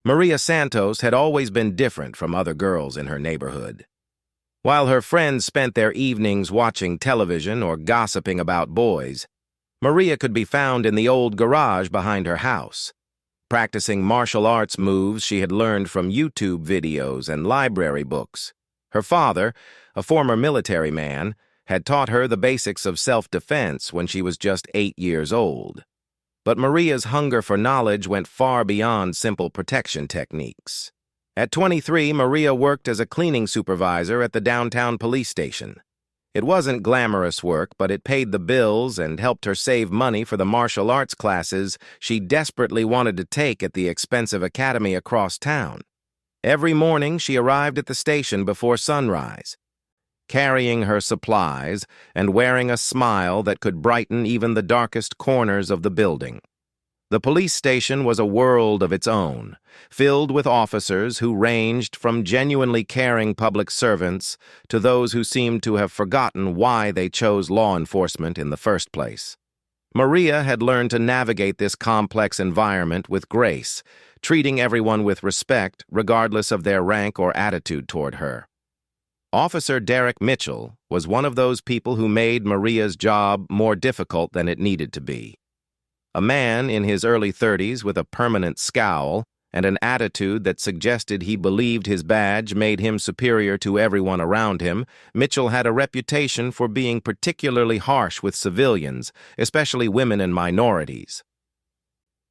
Maria Santos had always been different from other girls in her neighborhood. While her friends spent their evenings watching television or gossiping about boys, Maria could be found in the old garage behind her house, practicing martial arts moves she had learned from YouTube videos and library books. Her father, a former military man, had taught her the basics of self-defense when she was just 8 years old. But Maria's hunger for knowledge went far beyond simple protection techniques. At 23, Maria worked as a cleaning supervisor at the downtown police station. It wasn't glamorous work, but it paid the bills and helped her save money for the martial arts classes she desperately wanted to take at the expensive academy across town. Every morning, she arrived at the station before sunrise, carrying her supplies and wearing a smile that could brighten even the darkest corners of the building. The police station was a world of its own, filled with officers who ranged from genuinely caring public servants to those who seemed to have forgotten why they chose law enforcement in the first place. Maria had learned to navigate this complex environment with grace, treating everyone with respect regardless of their rank or attitude toward her. Officer Derek Mitchell was one of those people who made Maria's job more difficult than it needed to be. A man in his early 30s with a permanent scowl and an attitude that suggested he believed his badge made him superior to everyone around him, Mitchell had a reputation for being particularly harsh with civilians, especially women and minorities.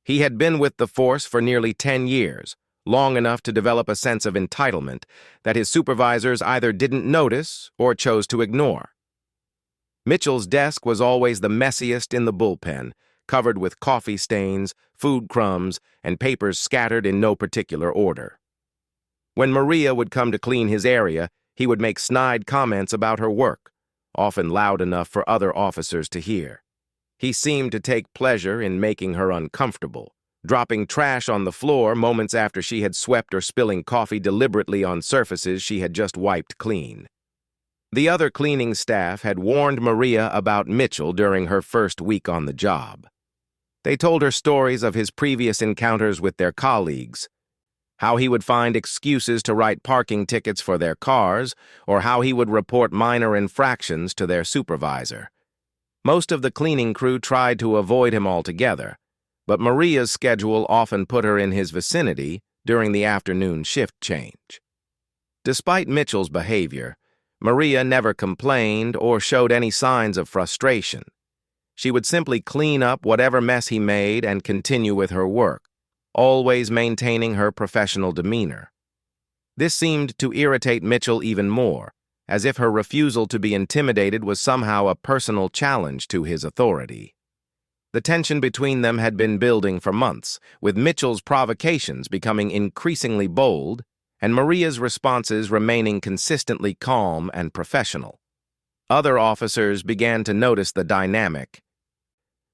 He had been with the force for nearly 10 years, long enough to develop a sense of entitlement that his supervisors either didn't notice or chose to ignore. Mitchell's desk was always the messiest in the bullpen, covered with coffee stains, food crumbs, and papers scattered in no particular order. When Maria would come to clean his area, he would make snide comments about her work, often loud enough for other officers to hear. He seemed to take pleasure in making her uncomfortable, dropping trash on the floor moments after she had swept or spilling coffee deliberately on surfaces she had just wiped clean. The other cleaning staff had warned Maria about Mitchell during her first week on the job. They told her stories of his previous encounters with their colleagues, how he would find excuses to write parking tickets for their cars, or how he would report minor infractions to their supervisor. Most of the cleaning crew tried to avoid him altogether, but Maria's schedule often put her in his vicinity during the afternoon shift change. Despite Mitchell's behavior, Maria never complained or showed any signs of frustration. She would simply clean up whatever mess he made and continue with her work, always maintaining her professional demeanor. This seemed to irritate Mitchell even more, as if her refusal to be intimidated was somehow a personal challenge to his authority. The tension between them had been building for months, with Mitchell's provocations becoming increasingly bold and Maria's responses remaining consistently calm and professional. Other officers began to notice the dynamic,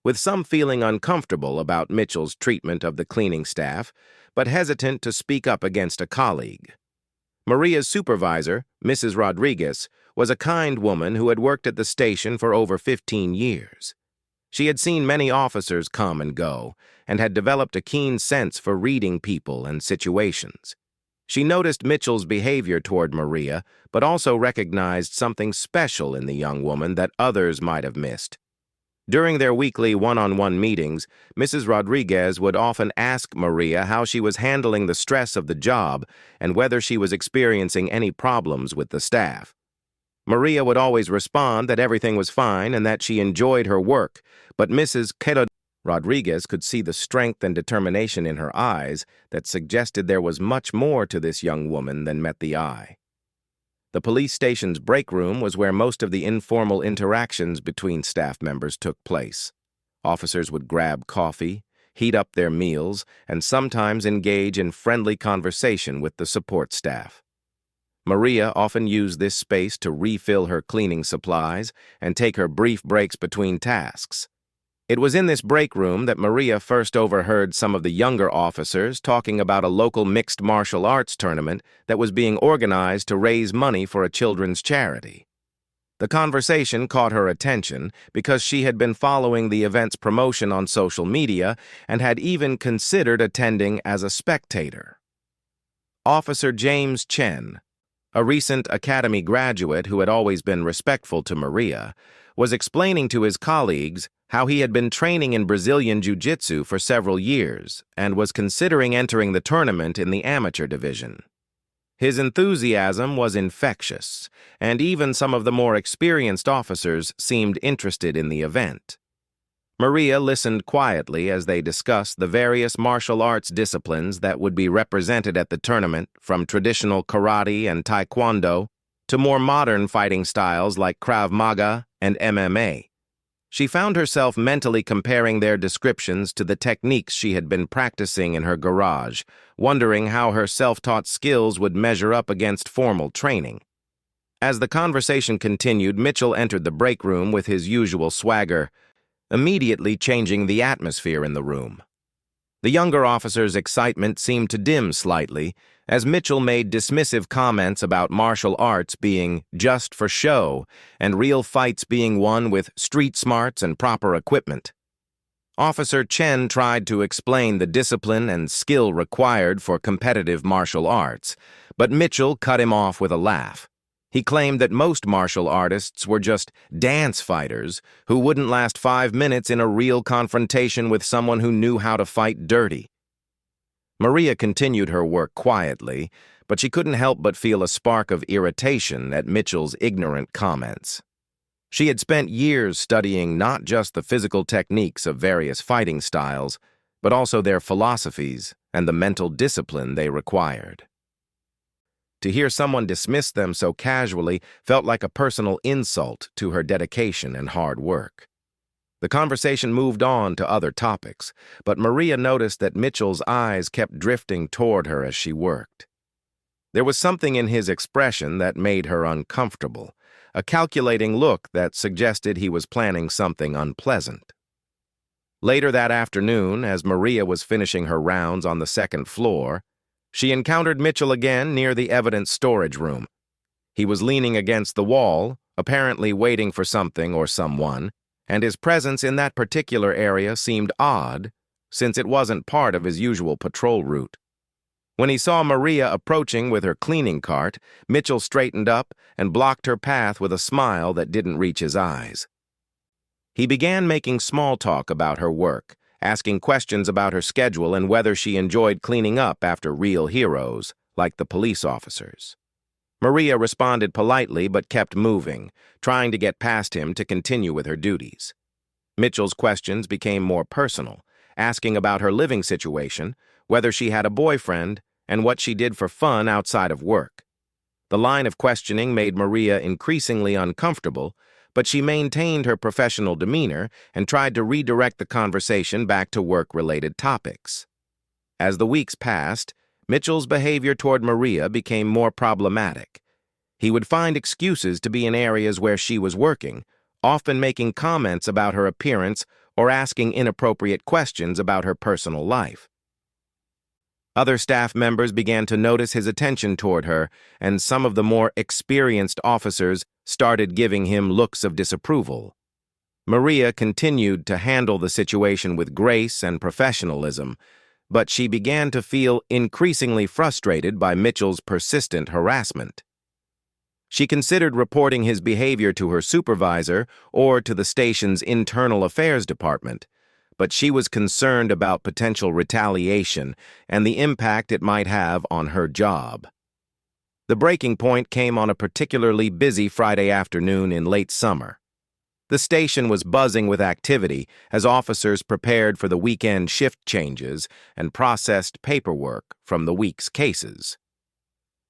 with some feeling uncomfortable about Mitchell's treatment of the cleaning staff, but hesitant to speak up against a colleague. Maria's supervisor, Mrs. Rodriguez, was a kind woman who had worked at the station for over 15 years. She had seen many officers come and go, and had developed a keen sense for reading people and situations. She noticed Mitchell's behavior toward Maria, but also recognized something special in the young woman that others might have missed. During their weekly one-on-one meetings, Mrs. Rodriguez would often ask Maria how she was handling the stress of the job and whether she was experiencing any problems with the staff. Maria would always respond that everything was fine and that she enjoyed her work, but Mrs. Rodriguez could see the strength and determination in her eyes that suggested there was much more to this young woman than met the eye. The police station's break room was where most of the informal interactions between staff members took place. Officers would grab coffee, heat up their meals, and sometimes engage in friendly conversation with the support staff. Maria often used this space to refill her cleaning supplies and take her brief breaks between tasks. It was in this break room that Maria first overheard some of the younger officers talking about a local mixed martial arts tournament that was being organized to raise money for a children's charity. The conversation caught her attention because she had been following the event's promotion on social media and had even considered attending as a spectator. Officer James Chen, a recent academy graduate who had always been respectful to Maria, was explaining to his colleagues how he had been training in Brazilian Jiu-Jitsu for several years and was considering entering the tournament in the amateur division. His enthusiasm was infectious, and even some of the more experienced officers seemed interested in the event. Maria listened quietly as they discussed the various martial arts disciplines that would be represented at the tournament, from traditional karate and taekwondo to more modern fighting styles like Krav Maga and MMA. She found herself mentally comparing their descriptions to the techniques she had been practicing in her garage, wondering how her self-taught skills would measure up against formal training. As the conversation continued, Mitchell entered the break room with his usual swagger, immediately changing the atmosphere in the room. The younger officer's excitement seemed to dim slightly as Mitchell made dismissive comments about martial arts being just for show and real fights being won with street smarts and proper equipment. Officer Chen tried to explain the discipline and skill required for competitive martial arts, but Mitchell cut him off with a laugh. He claimed that most martial artists were just dance fighters who wouldn't last 5 minutes in a real confrontation with someone who knew how to fight dirty. Maria continued her work quietly, but she couldn't help but feel a spark of irritation at Mitchell's ignorant comments. She had spent years studying not just the physical techniques of various fighting styles, but also their philosophies and the mental discipline they required. To hear someone dismiss them so casually felt like a personal insult to her dedication and hard work. The conversation moved on to other topics, but Maria noticed that Mitchell's eyes kept drifting toward her as she worked. There was something in his expression that made her uncomfortable, a calculating look that suggested he was planning something unpleasant. Later that afternoon, as Maria was finishing her rounds on the second floor, she encountered Mitchell again near the evidence storage room. He was leaning against the wall, apparently waiting for something or someone, and his presence in that particular area seemed odd, since it wasn't part of his usual patrol route. When he saw Maria approaching with her cleaning cart, Mitchell straightened up and blocked her path with a smile that didn't reach his eyes. He began making small talk about her work, asking questions about her schedule and whether she enjoyed cleaning up after real heroes, like the police officers. Maria responded politely but kept moving, trying to get past him to continue with her duties. Mitchell's questions became more personal, asking about her living situation, whether she had a boyfriend, and what she did for fun outside of work. The line of questioning made Maria increasingly uncomfortable, but she maintained her professional demeanor and tried to redirect the conversation back to work-related topics. As the weeks passed, Mitchell's behavior toward Maria became more problematic. He would find excuses to be in areas where she was working, often making comments about her appearance or asking inappropriate questions about her personal life. Other staff members began to notice his attention toward her, and some of the more experienced officers started giving him looks of disapproval. Maria continued to handle the situation with grace and professionalism, but she began to feel increasingly frustrated by Mitchell's persistent harassment. She considered reporting his behavior to her supervisor or to the station's internal affairs department, but she was concerned about potential retaliation and the impact it might have on her job. The breaking point came on a particularly busy Friday afternoon in late summer. The station was buzzing with activity as officers prepared for the weekend shift changes and processed paperwork from the week's cases.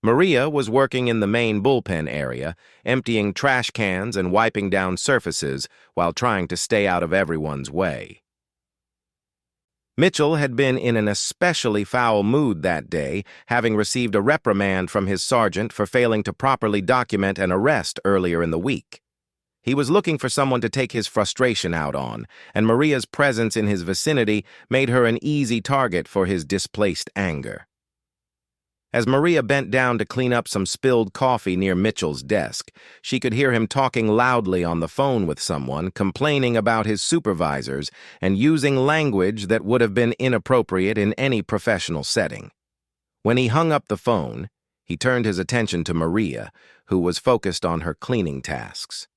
Maria was working in the main bullpen area, emptying trash cans and wiping down surfaces while trying to stay out of everyone's way. Mitchell had been in an especially foul mood that day, having received a reprimand from his sergeant for failing to properly document an arrest earlier in the week. He was looking for someone to take his frustration out on, and Maria's presence in his vicinity made her an easy target for his displaced anger. As Maria bent down to clean up some spilled coffee near Mitchell's desk, she could hear him talking loudly on the phone with someone, complaining about his supervisors and using language that would have been inappropriate in any professional setting. When he hung up the phone, he turned his attention to Maria, who was focused on her cleaning tasks.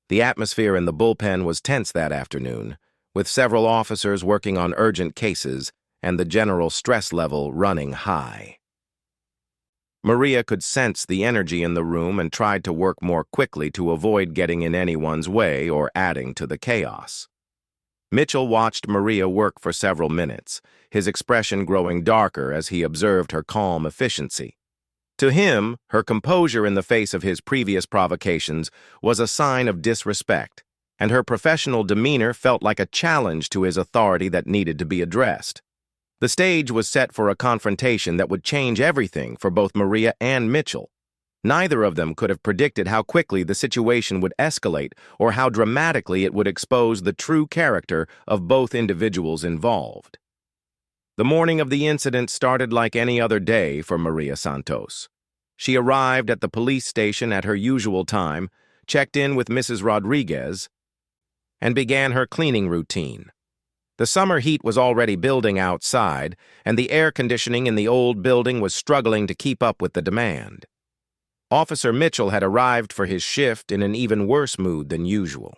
The atmosphere in the bullpen was tense that afternoon, with several officers working on urgent cases and the general stress level running high. Maria could sense the energy in the room and tried to work more quickly to avoid getting in anyone's way or adding to the chaos. Mitchell watched Maria work for several minutes, his expression growing darker as he observed her calm efficiency. To him, her composure in the face of his previous provocations was a sign of disrespect, and her professional demeanor felt like a challenge to his authority that needed to be addressed. The stage was set for a confrontation that would change everything for both Maria and Mitchell. Neither of them could have predicted how quickly the situation would escalate or how dramatically it would expose the true character of both individuals involved. The morning of the incident started like any other day for Maria Santos. She arrived at the police station at her usual time, checked in with Mrs. Rodriguez, and began her cleaning routine. The summer heat was already building outside, and the air conditioning in the old building was struggling to keep up with the demand. Officer Mitchell had arrived for his shift in an even worse mood than usual.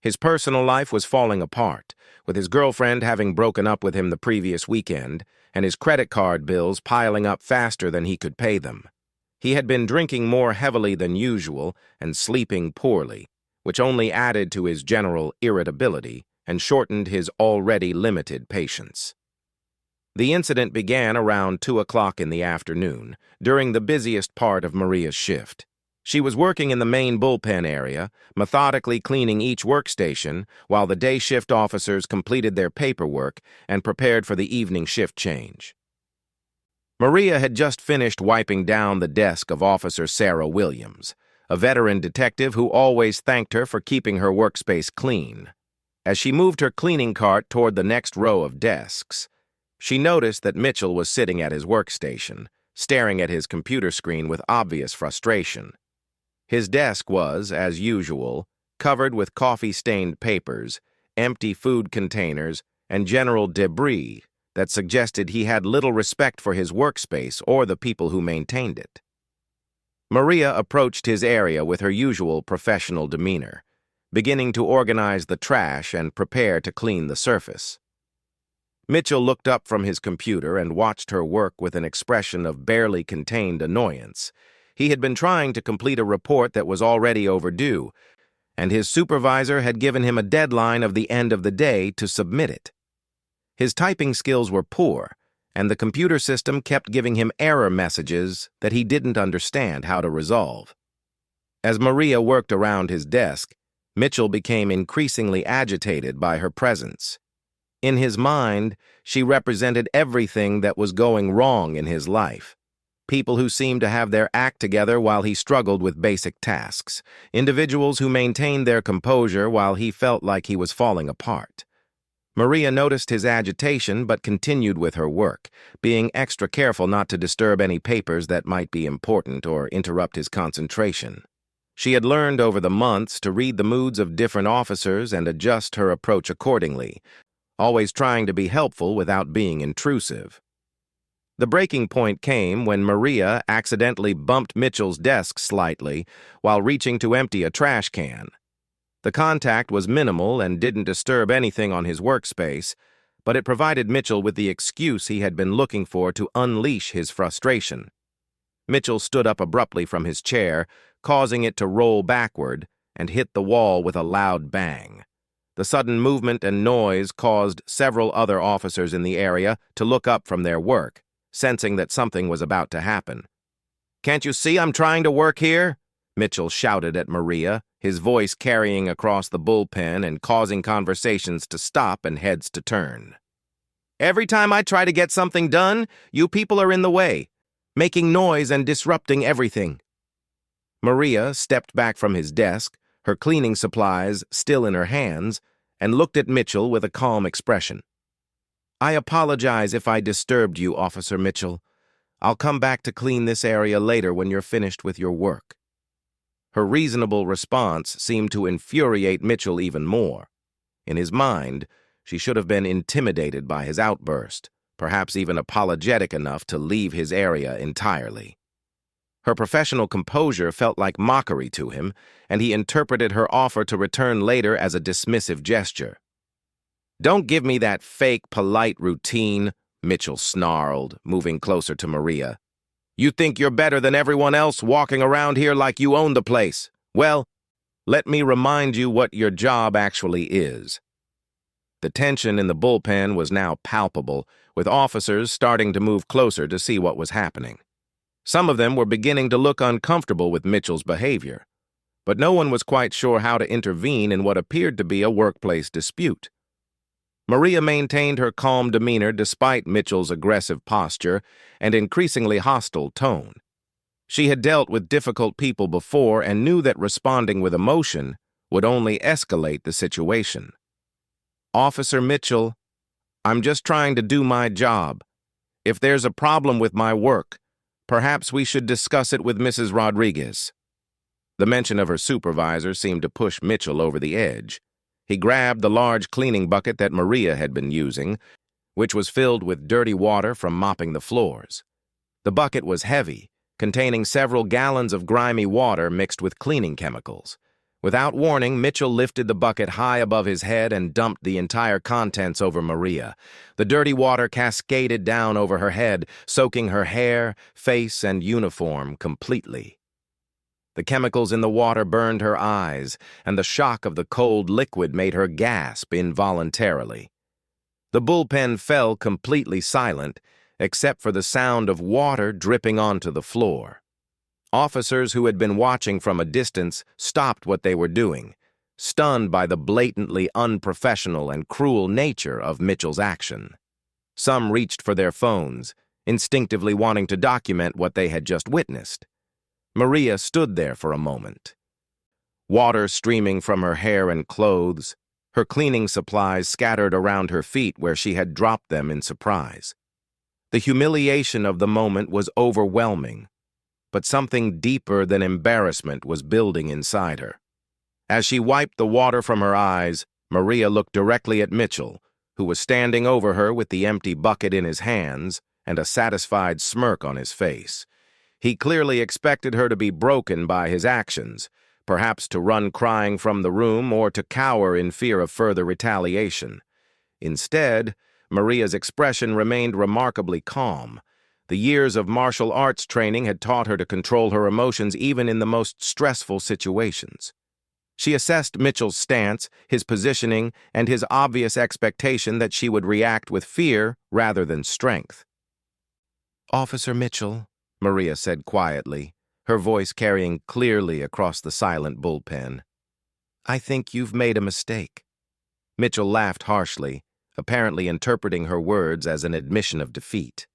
His personal life was falling apart, with his girlfriend having broken up with him the previous weekend, and his credit card bills piling up faster than he could pay them. He had been drinking more heavily than usual and sleeping poorly, which only added to his general irritability and shortened his already limited patience. The incident began around 2 o'clock in the afternoon, during the busiest part of Maria's shift. She was working in the main bullpen area, methodically cleaning each workstation, while the day shift officers completed their paperwork and prepared for the evening shift change. Maria had just finished wiping down the desk of Officer Sarah Williams, a veteran detective who always thanked her for keeping her workspace clean. As she moved her cleaning cart toward the next row of desks, she noticed that Mitchell was sitting at his workstation, staring at his computer screen with obvious frustration. His desk was, as usual, covered with coffee-stained papers, empty food containers, and general debris that suggested he had little respect for his workspace or the people who maintained it. Maria approached his area with her usual professional demeanor, beginning to organize the trash and prepare to clean the surface. Mitchell looked up from his computer and watched her work with an expression of barely contained annoyance. He had been trying to complete a report that was already overdue, and his supervisor had given him a deadline of the end of the day to submit it. His typing skills were poor, and the computer system kept giving him error messages that he didn't understand how to resolve. As Maria worked around his desk, Mitchell became increasingly agitated by her presence. In his mind, she represented everything that was going wrong in his life. People who seemed to have their act together while he struggled with basic tasks. Individuals who maintained their composure while he felt like he was falling apart. Maria noticed his agitation but continued with her work, being extra careful not to disturb any papers that might be important or interrupt his concentration. She had learned over the months to read the moods of different officers and adjust her approach accordingly, always trying to be helpful without being intrusive. The breaking point came when Maria accidentally bumped Mitchell's desk slightly while reaching to empty a trash can. The contact was minimal and didn't disturb anything on his workspace, but it provided Mitchell with the excuse he had been looking for to unleash his frustration. Mitchell stood up abruptly from his chair, causing it to roll backward and hit the wall with a loud bang. The sudden movement and noise caused several other officers in the area to look up from their work, sensing that something was about to happen. "Can't you see I'm trying to work here?" Mitchell shouted at Maria, his voice carrying across the bullpen and causing conversations to stop and heads to turn. "Every time I try to get something done, you people are in the way, making noise and disrupting everything." Maria stepped back from his desk, her cleaning supplies still in her hands, and looked at Mitchell with a calm expression. "I apologize if I disturbed you, Officer Mitchell. I'll come back to clean this area later when you're finished with your work." Her reasonable response seemed to infuriate Mitchell even more. In his mind, she should have been intimidated by his outburst, perhaps even apologetic enough to leave his area entirely. Her professional composure felt like mockery to him, and he interpreted her offer to return later as a dismissive gesture. "Don't give me that fake, polite routine," Mitchell snarled, moving closer to Maria. "You think you're better than everyone else, walking around here like you own the place. Well, let me remind you what your job actually is." The tension in the bullpen was now palpable, with officers starting to move closer to see what was happening. Some of them were beginning to look uncomfortable with Mitchell's behavior, but no one was quite sure how to intervene in what appeared to be a workplace dispute. Maria maintained her calm demeanor despite Mitchell's aggressive posture and increasingly hostile tone. She had dealt with difficult people before and knew that responding with emotion would only escalate the situation. "Officer Mitchell, I'm just trying to do my job. If there's a problem with my work, perhaps we should discuss it with Mrs. Rodriguez." The mention of her supervisor seemed to push Mitchell over the edge. He grabbed the large cleaning bucket that Maria had been using, which was filled with dirty water from mopping the floors. The bucket was heavy, containing several gallons of grimy water mixed with cleaning chemicals. Without warning, Mitchell lifted the bucket high above his head and dumped the entire contents over Maria. The dirty water cascaded down over her head, soaking her hair, face, and uniform completely. The chemicals in the water burned her eyes, and the shock of the cold liquid made her gasp involuntarily. The bullpen fell completely silent, except for the sound of water dripping onto the floor. Officers who had been watching from a distance stopped what they were doing, stunned by the blatantly unprofessional and cruel nature of Mitchell's action. Some reached for their phones, instinctively wanting to document what they had just witnessed. Maria stood there for a moment. Water streaming from her hair and clothes, her cleaning supplies scattered around her feet where she had dropped them in surprise. The humiliation of the moment was overwhelming, but something deeper than embarrassment was building inside her. As she wiped the water from her eyes, Maria looked directly at Mitchell, who was standing over her with the empty bucket in his hands and a satisfied smirk on his face. He clearly expected her to be broken by his actions, perhaps to run crying from the room or to cower in fear of further retaliation. Instead, Maria's expression remained remarkably calm. The years of martial arts training had taught her to control her emotions even in the most stressful situations. She assessed Mitchell's stance, his positioning, and his obvious expectation that she would react with fear rather than strength. "Officer Mitchell," Maria said quietly, her voice carrying clearly across the silent bullpen, "I think you've made a mistake." Mitchell laughed harshly, apparently interpreting her words as an admission of defeat.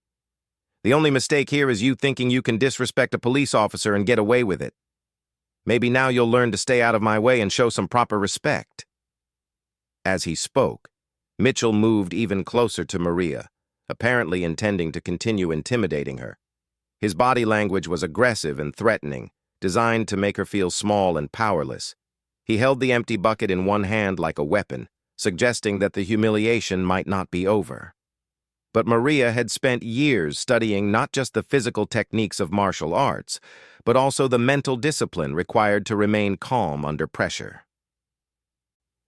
"The only mistake here is you thinking you can disrespect a police officer and get away with it. Maybe now you'll learn to stay out of my way and show some proper respect." As he spoke, Mitchell moved even closer to Maria, apparently intending to continue intimidating her. His body language was aggressive and threatening, designed to make her feel small and powerless. He held the empty bucket in one hand like a weapon, suggesting that the humiliation might not be over. But Maria had spent years studying not just the physical techniques of martial arts, but also the mental discipline required to remain calm under pressure.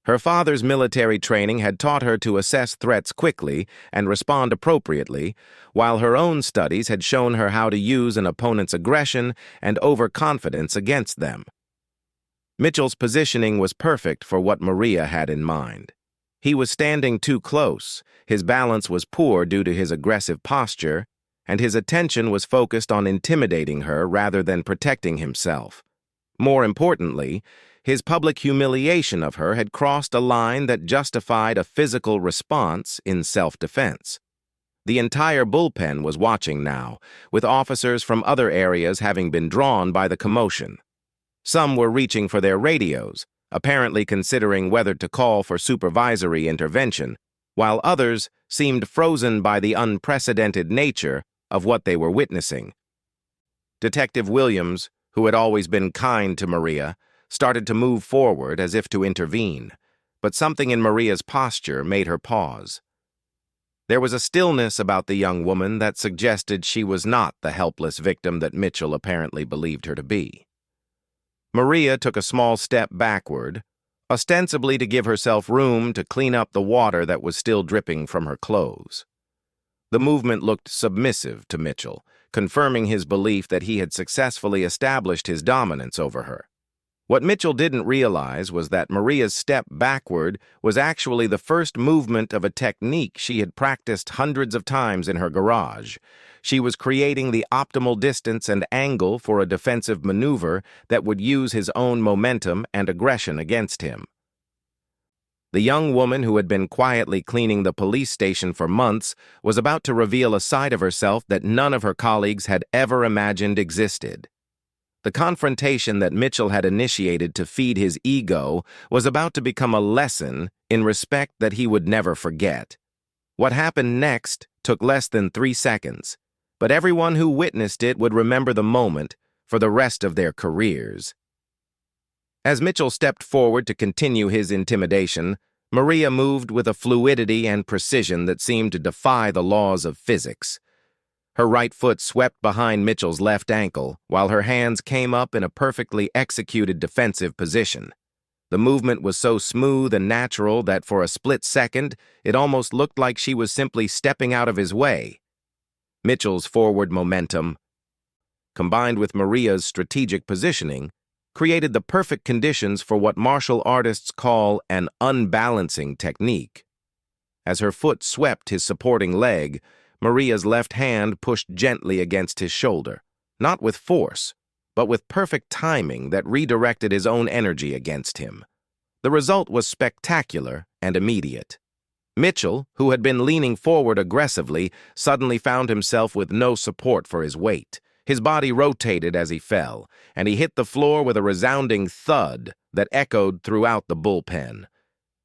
Her father's military training had taught her to assess threats quickly and respond appropriately, while her own studies had shown her how to use an opponent's aggression and overconfidence against them. Mitchell's positioning was perfect for what Maria had in mind. He was standing too close, his balance was poor due to his aggressive posture, and his attention was focused on intimidating her rather than protecting himself. More importantly, his public humiliation of her had crossed a line that justified a physical response in self-defense. The entire bullpen was watching now, with officers from other areas having been drawn by the commotion. Some were reaching for their radios, apparently considering whether to call for supervisory intervention, while others seemed frozen by the unprecedented nature of what they were witnessing. Detective Williams, who had always been kind to Maria, started to move forward as if to intervene, but something in Maria's posture made her pause. There was a stillness about the young woman that suggested she was not the helpless victim that Mitchell apparently believed her to be. Maria took a small step backward, ostensibly to give herself room to clean up the water that was still dripping from her clothes. The movement looked submissive to Mitchell, confirming his belief that he had successfully established his dominance over her. What Mitchell didn't realize was that Maria's step backward was actually the first movement of a technique she had practiced hundreds of times in her garage. She was creating the optimal distance and angle for a defensive maneuver that would use his own momentum and aggression against him. The young woman who had been quietly cleaning the police station for months was about to reveal a side of herself that none of her colleagues had ever imagined existed. The confrontation that Mitchell had initiated to feed his ego was about to become a lesson in respect that he would never forget. What happened next took less than 3 seconds, but everyone who witnessed it would remember the moment for the rest of their careers. As Mitchell stepped forward to continue his intimidation, Maria moved with a fluidity and precision that seemed to defy the laws of physics. Her right foot swept behind Mitchell's left ankle, while her hands came up in a perfectly executed defensive position. The movement was so smooth and natural that for a split second, it almost looked like she was simply stepping out of his way. Mitchell's forward momentum, combined with Maria's strategic positioning, created the perfect conditions for what martial artists call an unbalancing technique. As her foot swept his supporting leg, Maria's left hand pushed gently against his shoulder, not with force, but with perfect timing that redirected his own energy against him. The result was spectacular and immediate. Mitchell, who had been leaning forward aggressively, suddenly found himself with no support for his weight. His body rotated as he fell, and he hit the floor with a resounding thud that echoed throughout the bullpen.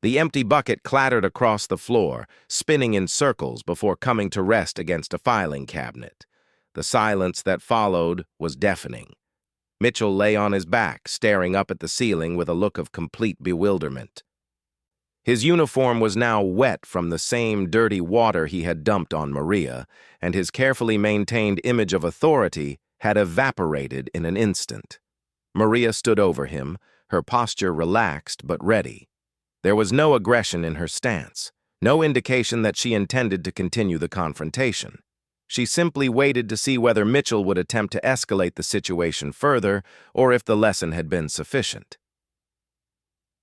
The empty bucket clattered across the floor, spinning in circles before coming to rest against a filing cabinet. The silence that followed was deafening. Mitchell lay on his back, staring up at the ceiling with a look of complete bewilderment. His uniform was now wet from the same dirty water he had dumped on Maria, and his carefully maintained image of authority had evaporated in an instant. Maria stood over him, her posture relaxed but ready. There was no aggression in her stance, no indication that she intended to continue the confrontation. She simply waited to see whether Mitchell would attempt to escalate the situation further or if the lesson had been sufficient.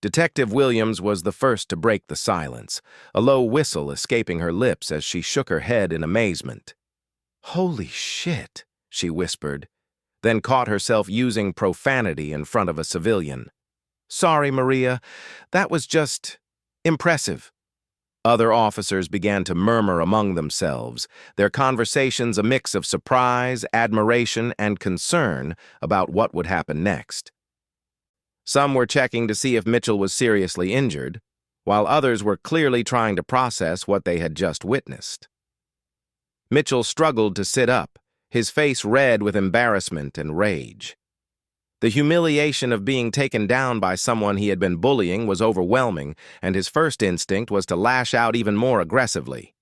Detective Williams was the first to break the silence, a low whistle escaping her lips as she shook her head in amazement. "Holy shit," she whispered, then caught herself using profanity in front of a civilian. "Sorry, Maria, that was just impressive." Other officers began to murmur among themselves, their conversations a mix of surprise, admiration, and concern about what would happen next. Some were checking to see if Mitchell was seriously injured, while others were clearly trying to process what they had just witnessed. Mitchell struggled to sit up, his face red with embarrassment and rage. The humiliation of being taken down by someone he had been bullying was overwhelming, and his first instinct was to lash out even more aggressively.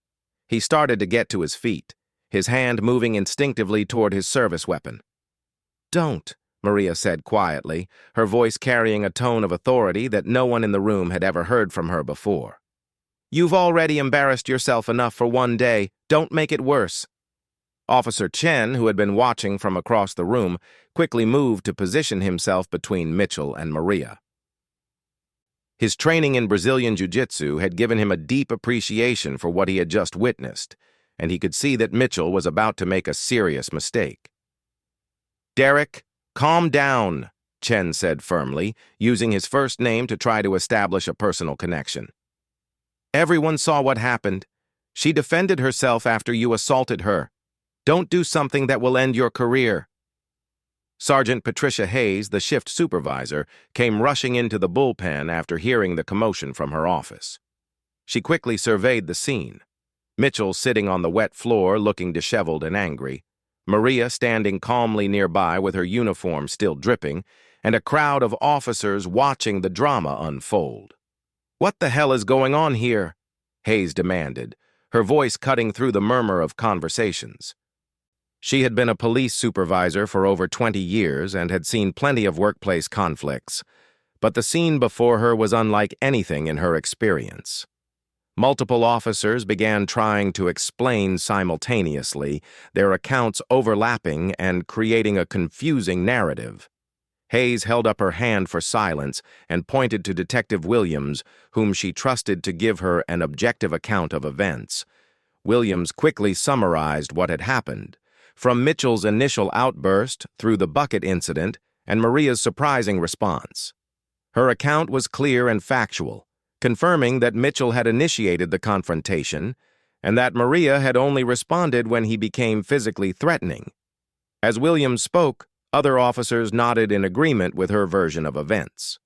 He started to get to his feet, his hand moving instinctively toward his service weapon. "Don't," Maria said quietly, her voice carrying a tone of authority that no one in the room had ever heard from her before. "You've already embarrassed yourself enough for one day. Don't make it worse." Officer Chen, who had been watching from across the room, quickly moved to position himself between Mitchell and Maria. His training in Brazilian Jiu-Jitsu had given him a deep appreciation for what he had just witnessed, and he could see that Mitchell was about to make a serious mistake. "Derek, calm down," Chen said firmly, using his first name to try to establish a personal connection. "Everyone saw what happened. She defended herself after you assaulted her. Don't do something that will end your career." Sergeant Patricia Hayes, the shift supervisor, came rushing into the bullpen after hearing the commotion from her office. She quickly surveyed the scene. Mitchell sitting on the wet floor looking disheveled and angry, Maria standing calmly nearby with her uniform still dripping, and a crowd of officers watching the drama unfold. "What the hell is going on here?" Hayes demanded, her voice cutting through the murmur of conversations. She had been a police supervisor for over 20 years and had seen plenty of workplace conflicts, but the scene before her was unlike anything in her experience. Multiple officers began trying to explain simultaneously, their accounts overlapping and creating a confusing narrative. Hayes held up her hand for silence and pointed to Detective Williams, whom she trusted to give her an objective account of events. Williams quickly summarized what had happened, from Mitchell's initial outburst through the bucket incident and Maria's surprising response. Her account was clear and factual, confirming that Mitchell had initiated the confrontation and that Maria had only responded when he became physically threatening. As Williams spoke, other officers nodded in agreement with her version of events.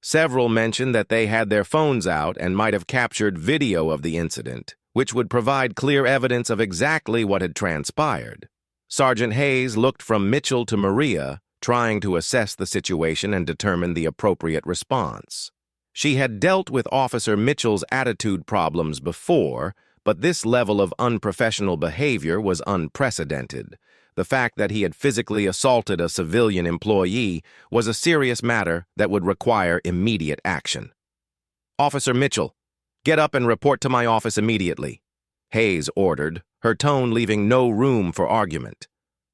Several mentioned that they had their phones out and might have captured video of the incident, which would provide clear evidence of exactly what had transpired. Sergeant Hayes looked from Mitchell to Maria, trying to assess the situation and determine the appropriate response. She had dealt with Officer Mitchell's attitude problems before, but this level of unprofessional behavior was unprecedented. The fact that he had physically assaulted a civilian employee was a serious matter that would require immediate action. "Officer Mitchell, get up and report to my office immediately," Hayes ordered, her tone leaving no room for argument.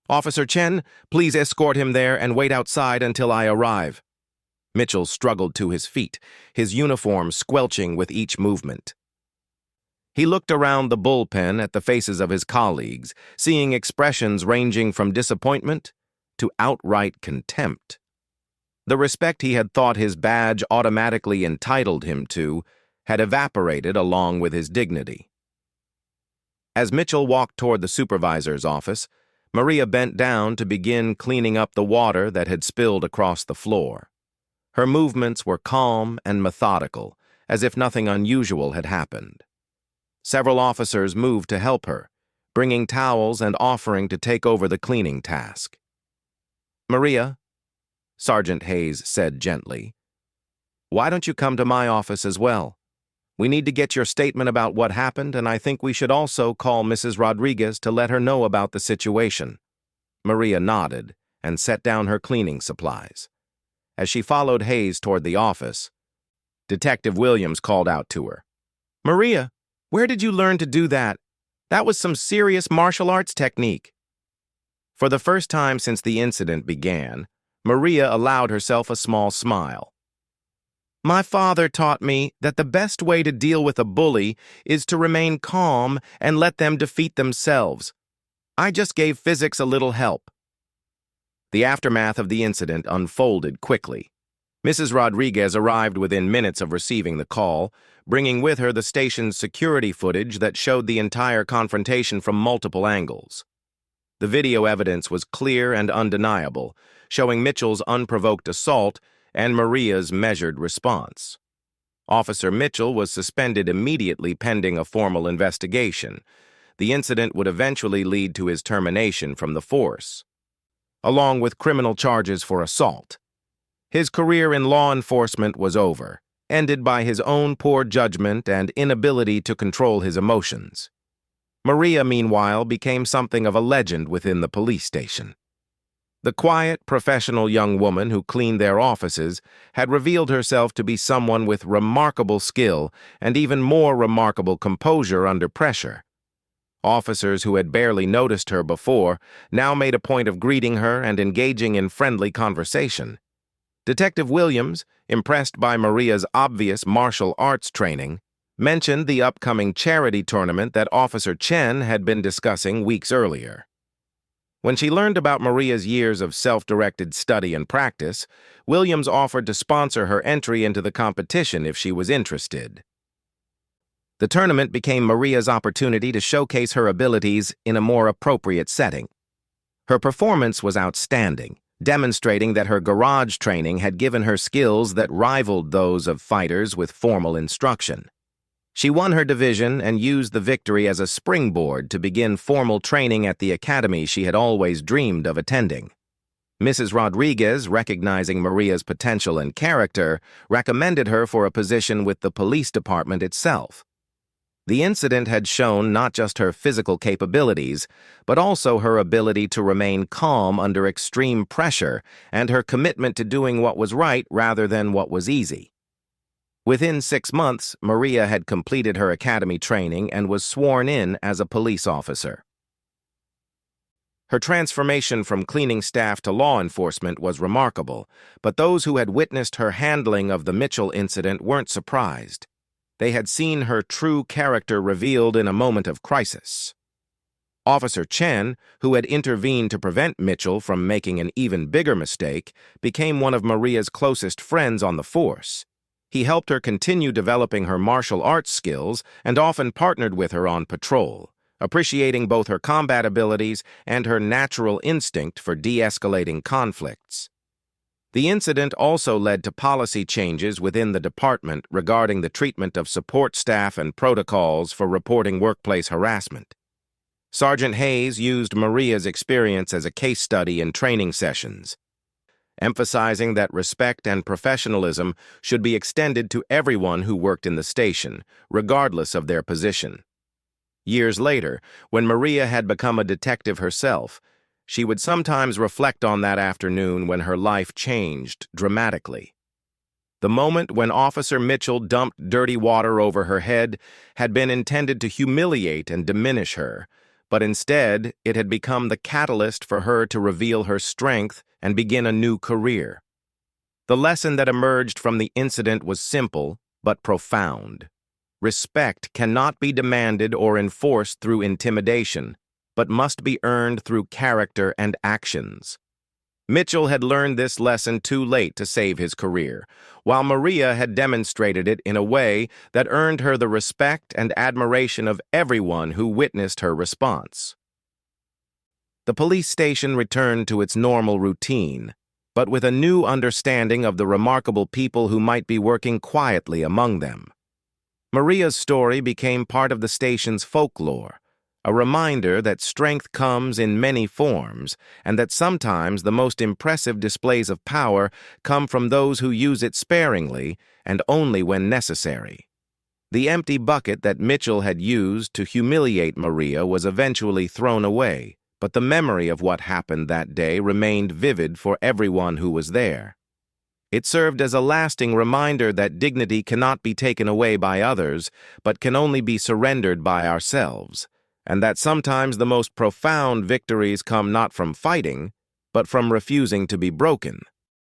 "Officer Chen, please escort him there and wait outside until I arrive." Mitchell struggled to his feet, his uniform squelching with each movement. He looked around the bullpen at the faces of his colleagues, seeing expressions ranging from disappointment to outright contempt. The respect he had thought his badge automatically entitled him to had evaporated along with his dignity. As Mitchell walked toward the supervisor's office, Maria bent down to begin cleaning up the water that had spilled across the floor. Her movements were calm and methodical, as if nothing unusual had happened. Several officers moved to help her, bringing towels and offering to take over the cleaning task. "Maria," Sergeant Hayes said gently, "why don't you come to my office as well? We need to get your statement about what happened, and I think we should also call Mrs. Rodriguez to let her know about the situation." Maria nodded and set down her cleaning supplies. As she followed Hayes toward the office, Detective Williams called out to her, "Maria, where did you learn to do that? That was some serious martial arts technique." For the first time since the incident began, Maria allowed herself a small smile. "My father taught me that the best way to deal with a bully is to remain calm and let them defeat themselves. I just gave physics a little help." The aftermath of the incident unfolded quickly. Mrs. Rodriguez arrived within minutes of receiving the call, bringing with her the station's security footage that showed the entire confrontation from multiple angles. The video evidence was clear and undeniable, showing Mitchell's unprovoked assault and Maria's measured response. Officer Mitchell was suspended immediately pending a formal investigation. The incident would eventually lead to his termination from the force, along with criminal charges for assault. His career in law enforcement was over, ended by his own poor judgment and inability to control his emotions. Maria, meanwhile, became something of a legend within the police station. The quiet, professional young woman who cleaned their offices had revealed herself to be someone with remarkable skill and even more remarkable composure under pressure. Officers who had barely noticed her before now made a point of greeting her and engaging in friendly conversation. Detective Williams, impressed by Maria's obvious martial arts training, mentioned the upcoming charity tournament that Officer Chen had been discussing weeks earlier. When she learned about Maria's years of self-directed study and practice, Williams offered to sponsor her entry into the competition if she was interested. The tournament became Maria's opportunity to showcase her abilities in a more appropriate setting. Her performance was outstanding, demonstrating that her garage training had given her skills that rivaled those of fighters with formal instruction. She won her division and used the victory as a springboard to begin formal training at the academy she had always dreamed of attending. Mrs. Rodriguez, recognizing Maria's potential and character, recommended her for a position with the police department itself. The incident had shown not just her physical capabilities, but also her ability to remain calm under extreme pressure and her commitment to doing what was right rather than what was easy. Within 6 months, Maria had completed her academy training and was sworn in as a police officer. Her transformation from cleaning staff to law enforcement was remarkable, but those who had witnessed her handling of the Mitchell incident weren't surprised. They had seen her true character revealed in a moment of crisis. Officer Chen, who had intervened to prevent Mitchell from making an even bigger mistake, became one of Maria's closest friends on the force. He helped her continue developing her martial arts skills and often partnered with her on patrol, appreciating both her combat abilities and her natural instinct for de-escalating conflicts. The incident also led to policy changes within the department regarding the treatment of support staff and protocols for reporting workplace harassment. Sergeant Hayes used Maria's experience as a case study in training sessions, emphasizing that respect and professionalism should be extended to everyone who worked in the station, regardless of their position. Years later, when Maria had become a detective herself, she would sometimes reflect on that afternoon when her life changed dramatically. The moment when Officer Mitchell dumped dirty water over her head had been intended to humiliate and diminish her, but instead it had become the catalyst for her to reveal her strength and begin a new career. The lesson that emerged from the incident was simple but profound. Respect cannot be demanded or enforced through intimidation, but must be earned through character and actions. Mitchell had learned this lesson too late to save his career, while Maria had demonstrated it in a way that earned her the respect and admiration of everyone who witnessed her response. The police station returned to its normal routine, but with a new understanding of the remarkable people who might be working quietly among them. Maria's story became part of the station's folklore, a reminder that strength comes in many forms and that sometimes the most impressive displays of power come from those who use it sparingly and only when necessary. The empty bucket that Mitchell had used to humiliate Maria was eventually thrown away, but the memory of what happened that day remained vivid for everyone who was there. It served as a lasting reminder that dignity cannot be taken away by others, but can only be surrendered by ourselves, and that sometimes the most profound victories come not from fighting, but from refusing to be broken.